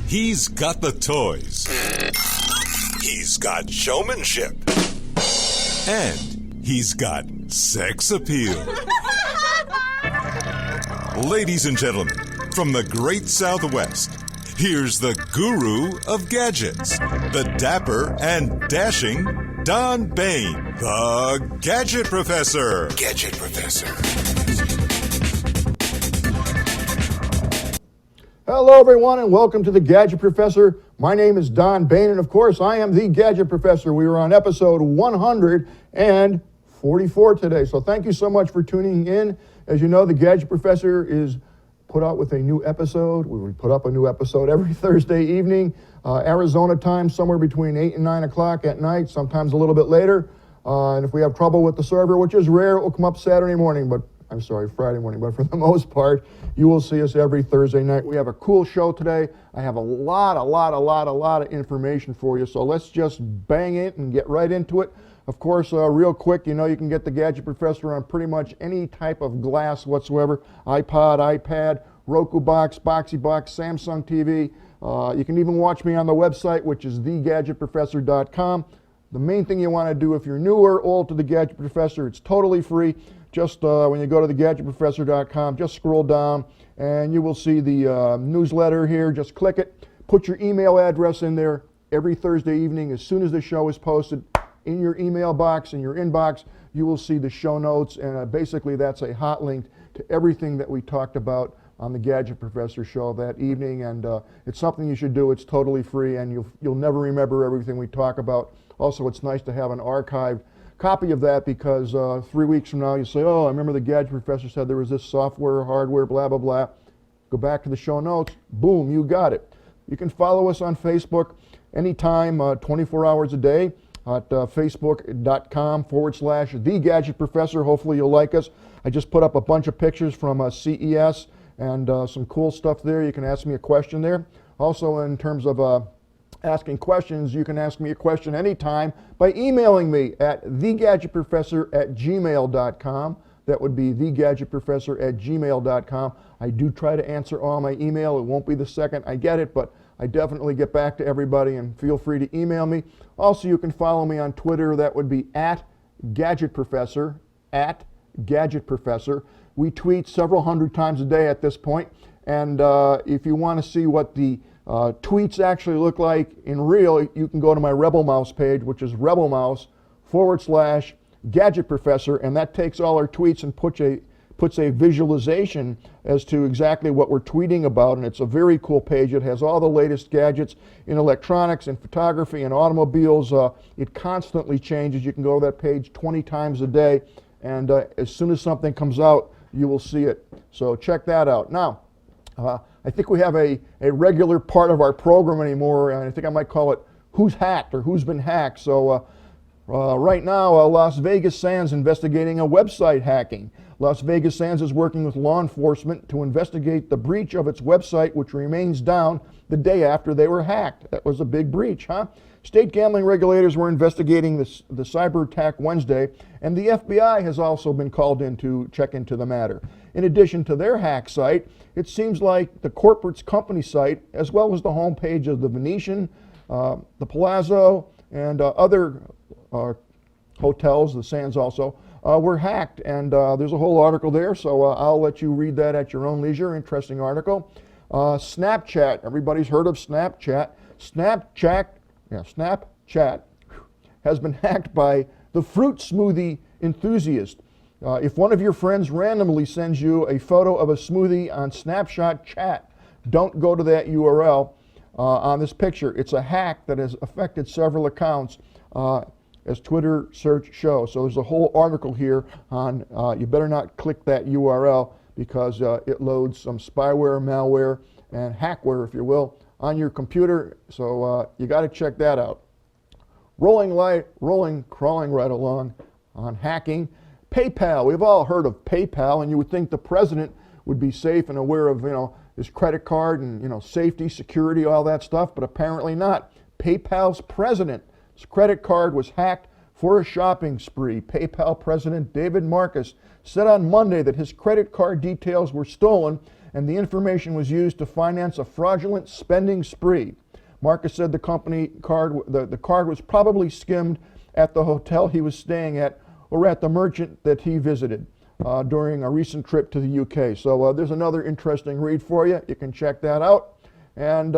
He's got the toys. He's got showmanship. And he's got sex appeal. Ladies and gentlemen, from the great Southwest, here's the guru of gadgets, the dapper and dashing Don Baine, the Gadget Professor. Gadget Professor. Hello, everyone, and welcome to the Gadget Professor. My name is Don Baine, and of course, I am the Gadget Professor. We are on episode 144 today, so thank you so much for tuning in. As you know, the Gadget Professor is put out with a new episode. We put up a new episode every Thursday evening, Arizona time, somewhere between 8 and 9 o'clock at night, sometimes a little bit later. And if we have trouble with the server, which is rare, it will come up Friday morning, but for the most part, you will see us every Thursday night. We have a cool show today. I have a lot of information for you, so let's just bang it and get right into it. Of course, real quick, you know you can get the Gadget Professor on pretty much any type of glass whatsoever. iPod, iPad, Roku box, Boxy box, Samsung TV. You can even watch me on the website, which is thegadgetprofessor.com. The main thing you want to do if you're new or old to the Gadget Professor, it's totally free. Just when you go to thegadgetprofessor.com, just scroll down and you will see the newsletter here. Just click it, put your email address in there every Thursday evening. As soon as the show is posted, in your email box, in your inbox, you will see the show notes, and basically that's a hot link to everything that we talked about on the Gadget Professor Show that evening, and it's something you should do. It's totally free, and you'll never remember everything we talk about. Also, it's nice to have an archived copy of that because 3 weeks from now you say, oh, I remember the Gadget Professor said there was this software, hardware, blah, blah, blah. Go back to the show notes, boom, you got it. You can follow us on Facebook anytime, 24 hours a day at facebook.com/The Gadget Professor. Hopefully you'll like us. I just put up a bunch of pictures from CES and some cool stuff there. You can ask me a question there. Also, in terms of asking questions, you can ask me a question anytime by emailing me at thegadgetprofessor@gmail.com. That would be thegadgetprofessor@gmail.com. I do try to answer all my email. It won't be the second I get it, but I definitely get back to everybody, and feel free to email me. Also, you can follow me on Twitter. That would be @GadgetProfessor, @GadgetProfessor. We tweet several hundred times a day at this point, and if you want to see what the tweets actually look like in real, you can go to my Rebel Mouse page, which is rebelmouse/Gadget Professor, and that takes all our tweets and puts a visualization as to exactly what we're tweeting about, and it's a very cool page. It has all the latest gadgets in electronics and photography and automobiles. It constantly changes. You can go to that page 20 times a day, and as soon as something comes out, you will see it. So check that out. Now, I think we have a regular part of our program anymore, and I think I might call it Who's Hacked or Who's Been Hacked. So right now, Las Vegas Sands investigating a website hacking. Las Vegas Sands is working with law enforcement to investigate the breach of its website, which remains down the day after they were hacked. That was a big breach, huh? State gambling regulators were investigating the cyber attack Wednesday, and the FBI has also been called in to check into the matter. In addition to their hack site, it seems like the corporate's company site, as well as the homepage of the Venetian, the Palazzo, and other hotels, the Sands also, were hacked, and there's a whole article there, so I'll let you read that at your own leisure. Interesting article. Snapchat, everybody's heard of Snapchat. Snapchat has been hacked by the fruit smoothie enthusiast. If one of your friends randomly sends you a photo of a smoothie on Snapchat chat, don't go to that URL on this picture. It's a hack that has affected several accounts, as Twitter search shows. So there's a whole article here on, you better not click that URL because it loads some spyware, malware, and hackware, if you will, on your computer. So you got to check that out. Crawling right along on hacking. PayPal, we've all heard of PayPal, and you would think the president would be safe and aware of, his credit card and, safety, security, all that stuff, but apparently not. PayPal's president's credit card was hacked for a shopping spree. PayPal President David Marcus said on Monday that his credit card details were stolen and the information was used to finance a fraudulent spending spree. Marcus said the card was probably skimmed at the hotel he was staying at or at the merchant that he visited during a recent trip to the UK. So there's another interesting read for you. You can check that out. And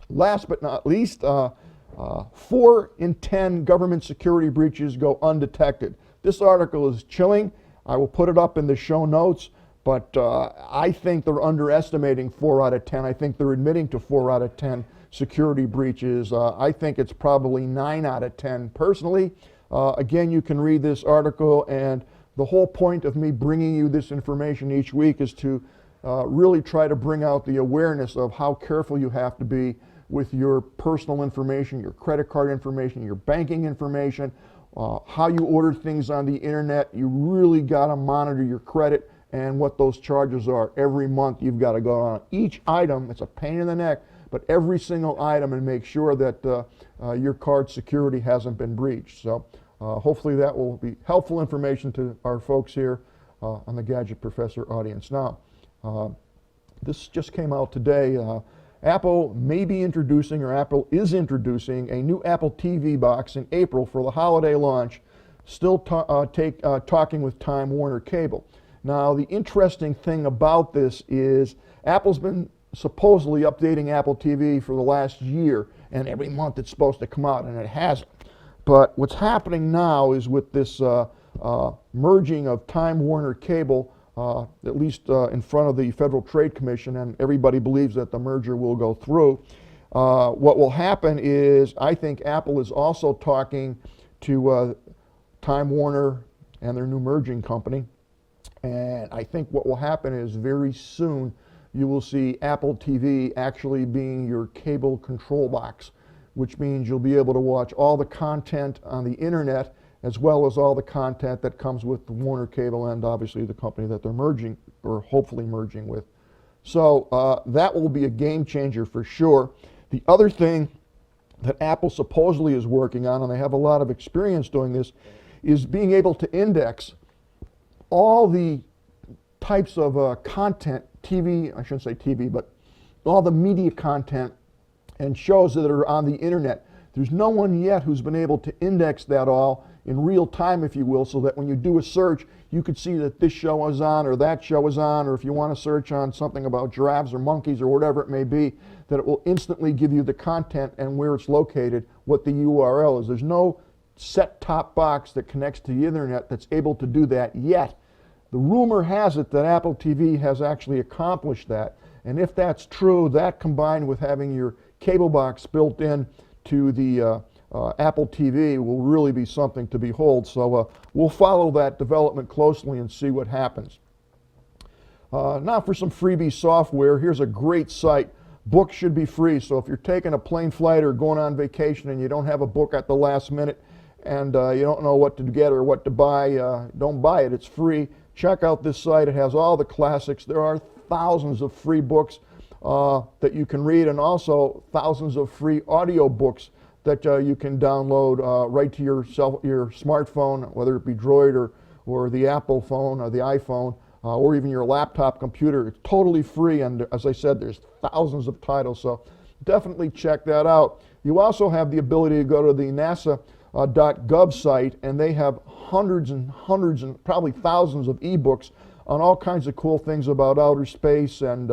last but not least, 4 in 10 government security breaches go undetected. This article is chilling. I will put it up in the show notes, but I think they're underestimating 4 out of 10. I think they're admitting to 4 out of 10 security breaches. I think it's probably 9 out of 10 personally. Again, you can read this article, and the whole point of me bringing you this information each week is to really try to bring out the awareness of how careful you have to be with your personal information, your credit card information, your banking information, how you order things on the internet. You really got to monitor your credit and what those charges are. Every month you've got to go on each item. It's a pain in the neck, but every single item, and make sure that your card security hasn't been breached. So hopefully that will be helpful information to our folks here on the Gadget Professor audience. Now, this just came out today. Apple may be introducing, or Apple is introducing, a new Apple TV box in April for the holiday launch, still talking with Time Warner Cable. Now, the interesting thing about this is Apple's been supposedly updating Apple TV for the last year, and every month it's supposed to come out, and it hasn't. But what's happening now is with this merging of Time Warner Cable, at least in front of the Federal Trade Commission, and everybody believes that the merger will go through. What will happen is, I think Apple is also talking to Time Warner and their new merging company, and I think what will happen is very soon you will see Apple TV actually being your cable control box, which means you'll be able to watch all the content on the internet as well as all the content that comes with the Warner Cable and obviously the company that they're merging, or hopefully merging with. So that will be a game changer for sure. The other thing that Apple supposedly is working on, and they have a lot of experience doing this, is being able to index all the types of content, TV, I shouldn't say TV, but all the media content and shows that are on the internet. There's no one yet who's been able to index that all in real time, if you will, so that when you do a search, you could see that this show is on or that show is on, or if you want to search on something about giraffes or monkeys or whatever it may be, that it will instantly give you the content and where it's located, what the URL is. There's no set-top box that connects to the internet that's able to do that yet. The rumor has it that Apple TV has actually accomplished that, and if that's true, that combined with having your cable box built in to the Apple TV will really be something to behold. So we'll follow that development closely and see what happens. Now for some freebie software. Here's a great site. Books should be free, so if you're taking a plane flight or going on vacation and you don't have a book at the last minute and you don't know what to get or what to buy, don't buy it. It's free. Check out this site. It has all the classics. There are thousands of free books that you can read, and also thousands of free audio books that you can download right to your smartphone, whether it be Droid or the Apple phone or the iPhone, or even your laptop computer. It's totally free, and as I said, there's thousands of titles, so definitely check that out. You also have the ability to go to the NASA.gov site, and they have hundreds and hundreds and probably thousands of ebooks on all kinds of cool things about outer space and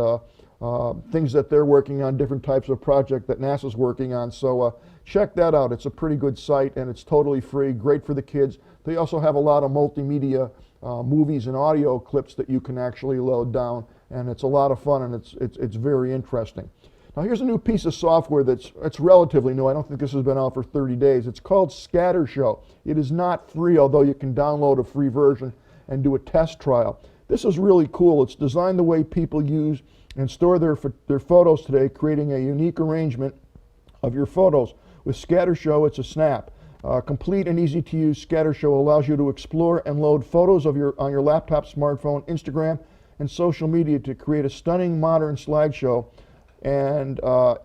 things that they're working on, different types of project that NASA's working on. So check that out. It's a pretty good site, and it's totally free, great for the kids. They also have a lot of multimedia movies and audio clips that you can actually load down, and it's a lot of fun, and it's very interesting. Now here's a new piece of software it's relatively new. I don't think this has been out for 30 days. It's called Scatter Show. It is not free, although you can download a free version and do a test trial. This is really cool. It's designed the way people use and store their photos today, creating a unique arrangement of your photos. With Scatter Show, it's a snap. Complete and easy to use, Scatter Show allows you to explore and load photos of on your laptop, smartphone, Instagram, and social media to create a stunning modern slideshow. And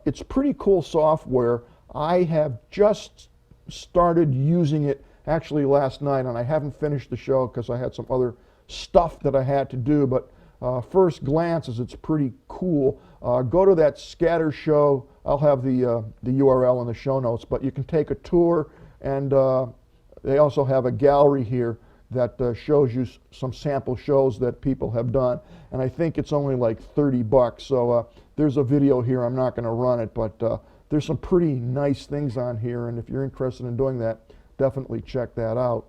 it's pretty cool software. I have just started using it actually last night, and I haven't finished the show because I had some other stuff that I had to do, but first glance is it's pretty cool. Go to that scatter show. I'll have the URL in the show notes, but you can take a tour, and they also have a gallery here that shows you some sample shows that people have done, and I think it's only like $30. So there's a video here. I'm not going to run it, but there's some pretty nice things on here, and if you're interested in doing that, definitely check that out.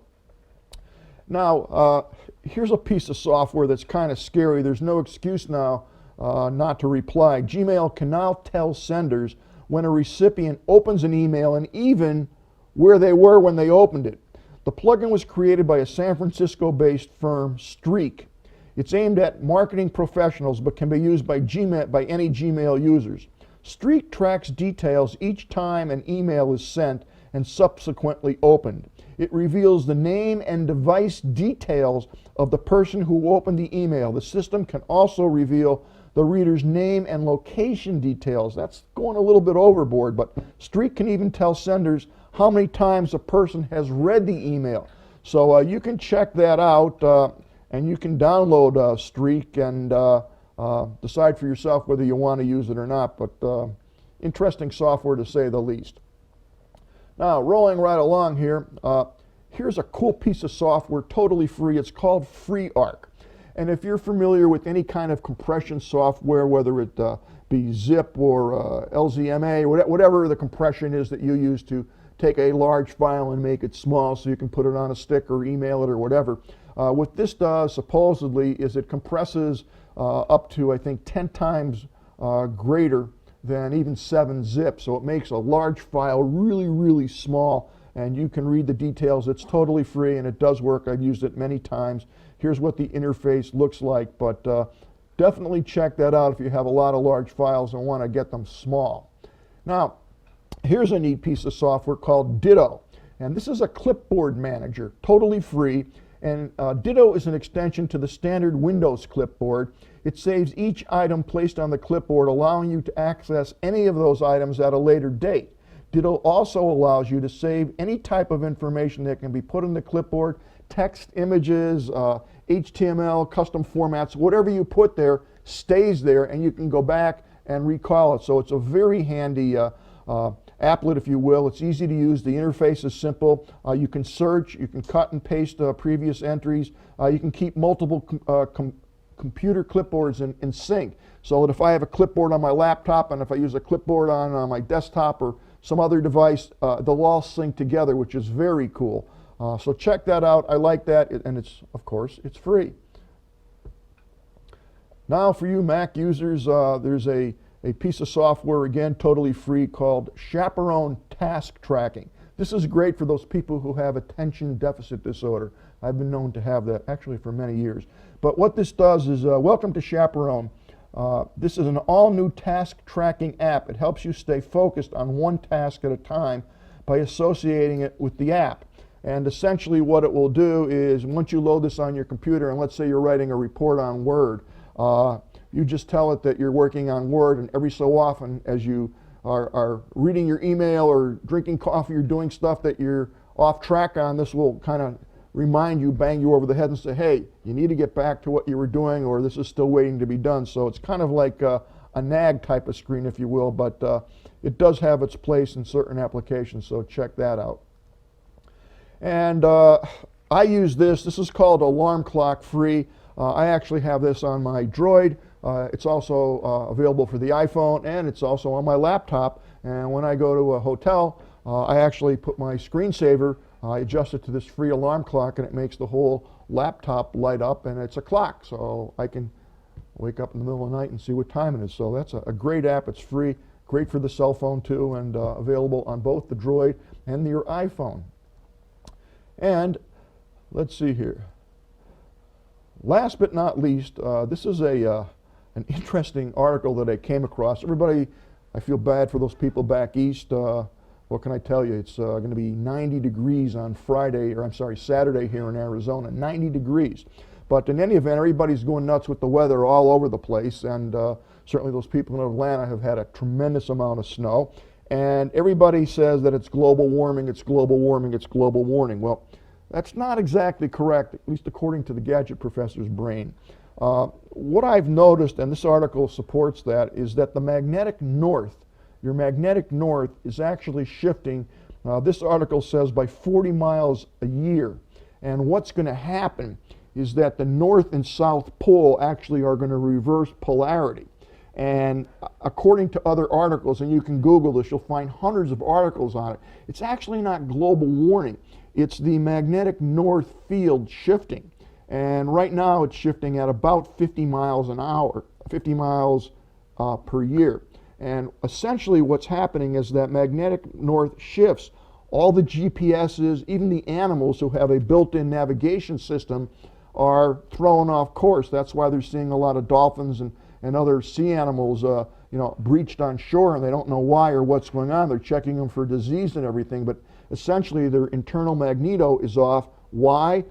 Now, here's a piece of software that's kind of scary. There's no excuse now not to reply. Gmail can now tell senders when a recipient opens an email and even where they were when they opened it. The plugin was created by a San Francisco-based firm, Streak. It's aimed at marketing professionals but can be used by any Gmail users. Streak tracks details each time an email is sent and subsequently opened. It reveals the name and device details of the person who opened the email. The system can also reveal the reader's name and location details. That's going a little bit overboard, but Streak can even tell senders how many times a person has read the email. So you can check that out, and you can download Streak and decide for yourself whether you want to use it or not, but interesting software to say the least. Now, rolling right along here, here's a cool piece of software, totally free. It's called FreeArc. And if you're familiar with any kind of compression software, whether it be zip or LZMA, whatever the compression is that you use to take a large file and make it small so you can put it on a stick or email it or whatever, what this does supposedly is it compresses up to, I think, 10 times greater than even 7-zip. So it makes a large file really, really small, and you can read the details. It's totally free, and it does work. I've used it many times. Here's what the interface looks like, but definitely check that out if you have a lot of large files and want to get them small. Now, here's a neat piece of software called Ditto, and this is a clipboard manager, totally free. And Ditto is an extension to the standard Windows clipboard. It saves each item placed on the clipboard, allowing you to access any of those items at a later date. Ditto also allows you to save any type of information that can be put in the clipboard, text, images, HTML, custom formats, whatever you put there stays there, and you can go back and recall it. So it's a very handy applet, if you will. It's easy to use. The interface is simple. You can search, you can cut and paste previous entries. You can keep multiple computer clipboards in sync, so that if I have a clipboard on my laptop and if I use a clipboard on my desktop or some other device, they'll all sync together, which is very cool. So check that out. I like that, and it's, of course, it's free. Now for you Mac users, there's a piece of software, again, totally free, called Chaperone Task Tracking. This is great for those people who have attention deficit disorder. I've been known to have that actually for many years. But what this does is, welcome to Chaperone. This is an all-new task tracking app. It helps you stay focused on one task at a time by associating it with the app. And essentially what it will do is, once you load this on your computer, and let's say you're writing a report on Word, you just tell it that you're working on Word, and every so often as you are reading your email or drinking coffee or doing stuff that you're off track on, this will kind of remind you, bang you over the head and say, hey, you need to get back to what you were doing, or this is still waiting to be done. So it's kind of like a nag type of screen, if you will, but it does have its place in certain applications, so check that out. And I use this. This is called alarmclockfree. I actually have this on my Droid. It's also available for the iPhone, and it's also on my laptop. And when I go to a hotel, I actually put my screensaver, I adjust it to this free alarm clock, and it makes the whole laptop light up, and it's a clock. So I can wake up in the middle of the night and see what time it is. So that's a great app. It's free, great for the cell phone too, and available on both the Droid and your iPhone. And let's see here. Last but not least, this is an interesting article that I came across. Everybody, I feel bad for those people back east. What can I tell you? It's going to be 90 degrees on Saturday here in Arizona, 90 degrees. But in any event, everybody's going nuts with the weather all over the place, and certainly those people in Atlanta have had a tremendous amount of snow. And everybody says that it's global warming, it's global warming, it's global warming. Well, that's not exactly correct, at least according to the Gadget Professor's brain. What I've noticed, and this article supports that, is that the magnetic north, your magnetic north, is actually shifting. This article says by 40 miles a year. And what's going to happen is that the north and south pole actually are going to reverse polarity. And according to other articles, and you can Google this, you'll find hundreds of articles on it. It's actually not global warming. It's the magnetic north field shifting. And right now it's shifting at about 50 miles an hour, 50 miles per year. And essentially what's happening is that magnetic north shifts. All the GPSs, even the animals who have a built-in navigation system, are thrown off course. That's why they're seeing a lot of dolphins and other sea animals breached on shore, and they don't know why or what's going on. They're checking them for disease and everything, but essentially their internal magneto is off. Why?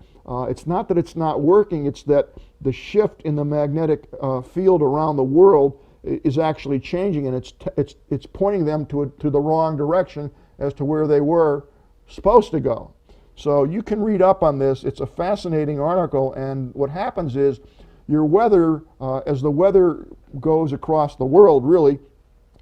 It's not that it's not working, it's that the shift in the magnetic field around the world is actually changing, and it's pointing them to the wrong direction as to where they were supposed to go. So you can read up on this. It's a fascinating article, and what happens is your weather, as the weather goes across the world, really,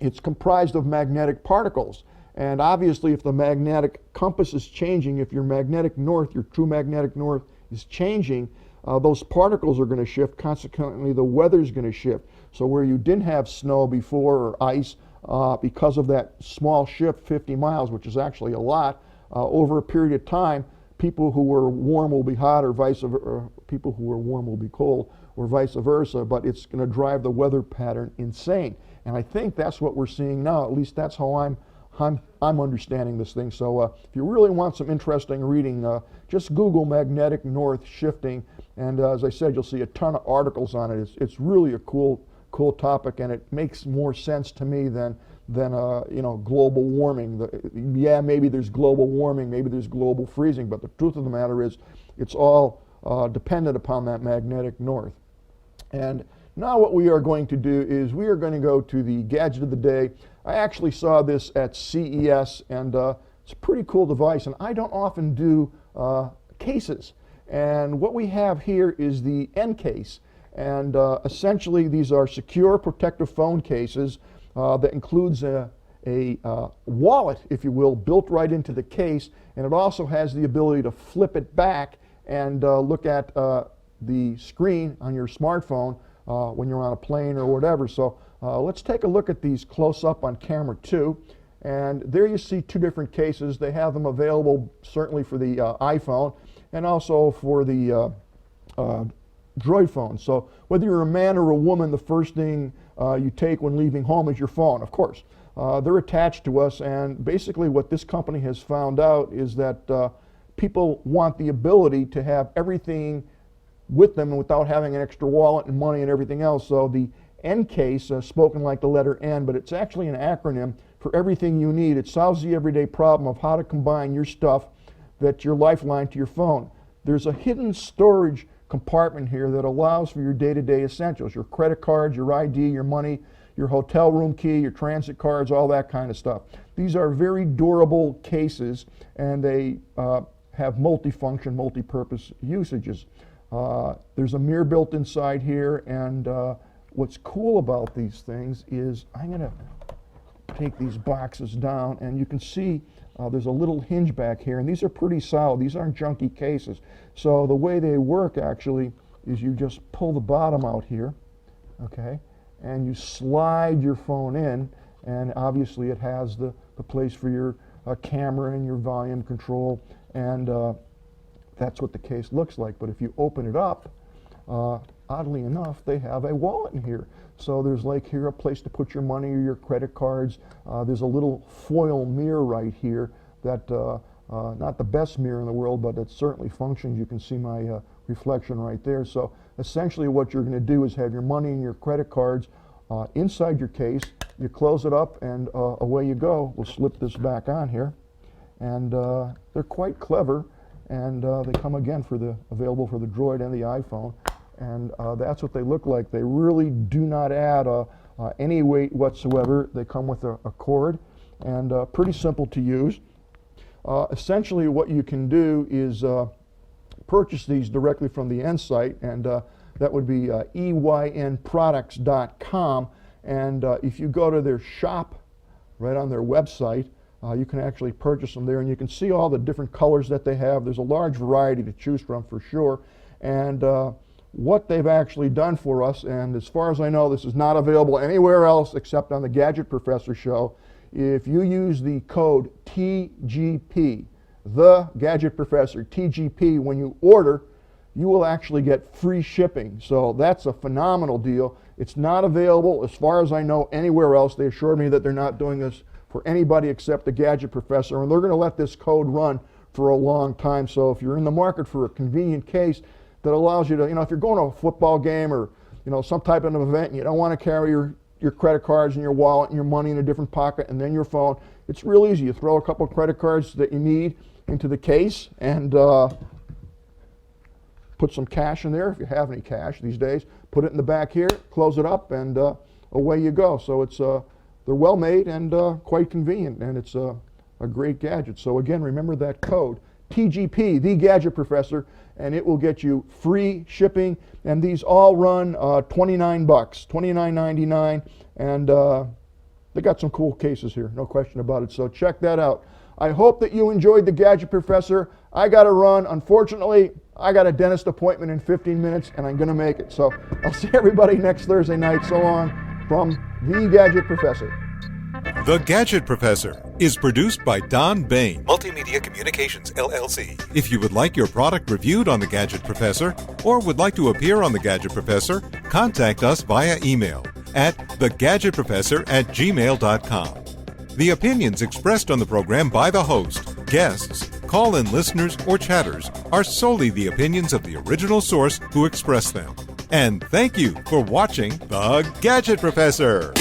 it's comprised of magnetic particles. And obviously, if the magnetic compass is changing, if your magnetic north, your true magnetic north is changing, those particles are going to shift. Consequently, the weather's going to shift. So where you didn't have snow before or ice, because of that small shift, 50 miles, which is actually a lot, over a period of time, people who were warm will be hot, or vice versa. People who were warm will be cold, or vice versa. But it's going to drive the weather pattern insane. And I think that's what we're seeing now. At least that's how I'm understanding this thing. So if you really want some interesting reading, just Google magnetic north shifting, and as I said, you'll see a ton of articles on it. It's really a cool topic, and it makes more sense to me than global warming. Yeah, maybe there's global warming, maybe there's global freezing, but the truth of the matter is it's all dependent upon that magnetic north. And now what we are going to do is we are going to go to the gadget of the day. I actually saw this at CES, and it's a pretty cool device, and I don't often do cases. And what we have here is the EYN case. And essentially these are secure protective phone cases that includes a wallet, if you will, built right into the case, and it also has the ability to flip it back and look at the screen on your smartphone when you're on a plane or whatever. So let's take a look at these close up on camera 2. And there you see two different cases. They have them available certainly for the iPhone and also for the Droid phone. So whether you're a man or a woman, the first thing you take when leaving home is your phone, of course. They're attached to us, and basically what this company has found out is that people want the ability to have everything with them without having an extra wallet and money and everything else. So the EYN case, spoken like the letter N, but it's actually an acronym for everything you need. It solves the everyday problem of how to combine your stuff that's your lifeline to your phone. There's a hidden storage compartment here that allows for your day-to-day essentials, your credit cards, your ID, your money, your hotel room key, your transit cards, all that kind of stuff. These are very durable cases, and they have multifunction, multi-purpose usages. There's a mirror built inside here, and what's cool about these things is I'm going to take these boxes down, and you can see there's a little hinge back here, and these are pretty solid. These aren't junky cases. So the way they work actually is you just pull the bottom out here, okay, and you slide your phone in, and obviously it has the place for your camera and your volume control, and that's what the case looks like. But if you open it up, oddly enough, they have a wallet in here. So there's like here a place to put your money or your credit cards. There's a little foil mirror right here that, not the best mirror in the world, but it certainly functions. You can see my reflection right there. So essentially what you're going to do is have your money and your credit cards inside your case. You close it up, and away you go. We'll slip this back on here. And they're quite clever, and they come again available for the Droid and the iPhone. And that's what they look like. They really do not add any weight whatsoever. They come with a cord, and pretty simple to use. Essentially what you can do is purchase these directly from the EYN site, and That would be EYNproducts.com. And if you go to their shop right on their website, you can actually purchase them there, and you can see all the different colors that they have. There's a large variety to choose from for sure. And what they've actually done for us, and as far as I know, this is not available anywhere else except on the Gadget Professor Show. If you use the code TGP, the Gadget Professor, TGP, when you order, you will actually get free shipping. So that's a phenomenal deal. It's not available, as far as I know, anywhere else. They assured me that they're not doing this for anybody except the Gadget Professor, and they're going to let this code run for a long time. So if you're in the market for a convenient case that allows you to, if you're going to a football game or, some type of an event and you don't want to carry your credit cards and your wallet and your money in a different pocket and then your phone, it's real easy. You throw a couple of credit cards that you need into the case and put some cash in there if you have any cash these days. Put it in the back here, close it up, and away you go. So it's they're well made and quite convenient, and it's a great gadget. So again, remember that code TGP, the Gadget Professor, and it will get you free shipping. And these all run $29, $29.99, and they got some cool cases here, no question about it. So check that out. I hope that you enjoyed the Gadget Professor. I got to run. Unfortunately, I got a dentist appointment in 15 minutes, and I'm going to make it. So I'll see everybody next Thursday night. So long from the Gadget Professor. The Gadget Professor is produced by Don Baine, Multimedia Communications, LLC. If you would like your product reviewed on The Gadget Professor or would like to appear on The Gadget Professor, contact us via email at thegadgetprofessor@gmail.com. The opinions expressed on the program by the host, guests, call-in listeners, or chatters are solely the opinions of the original source who expressed them. And thank you for watching The Gadget Professor.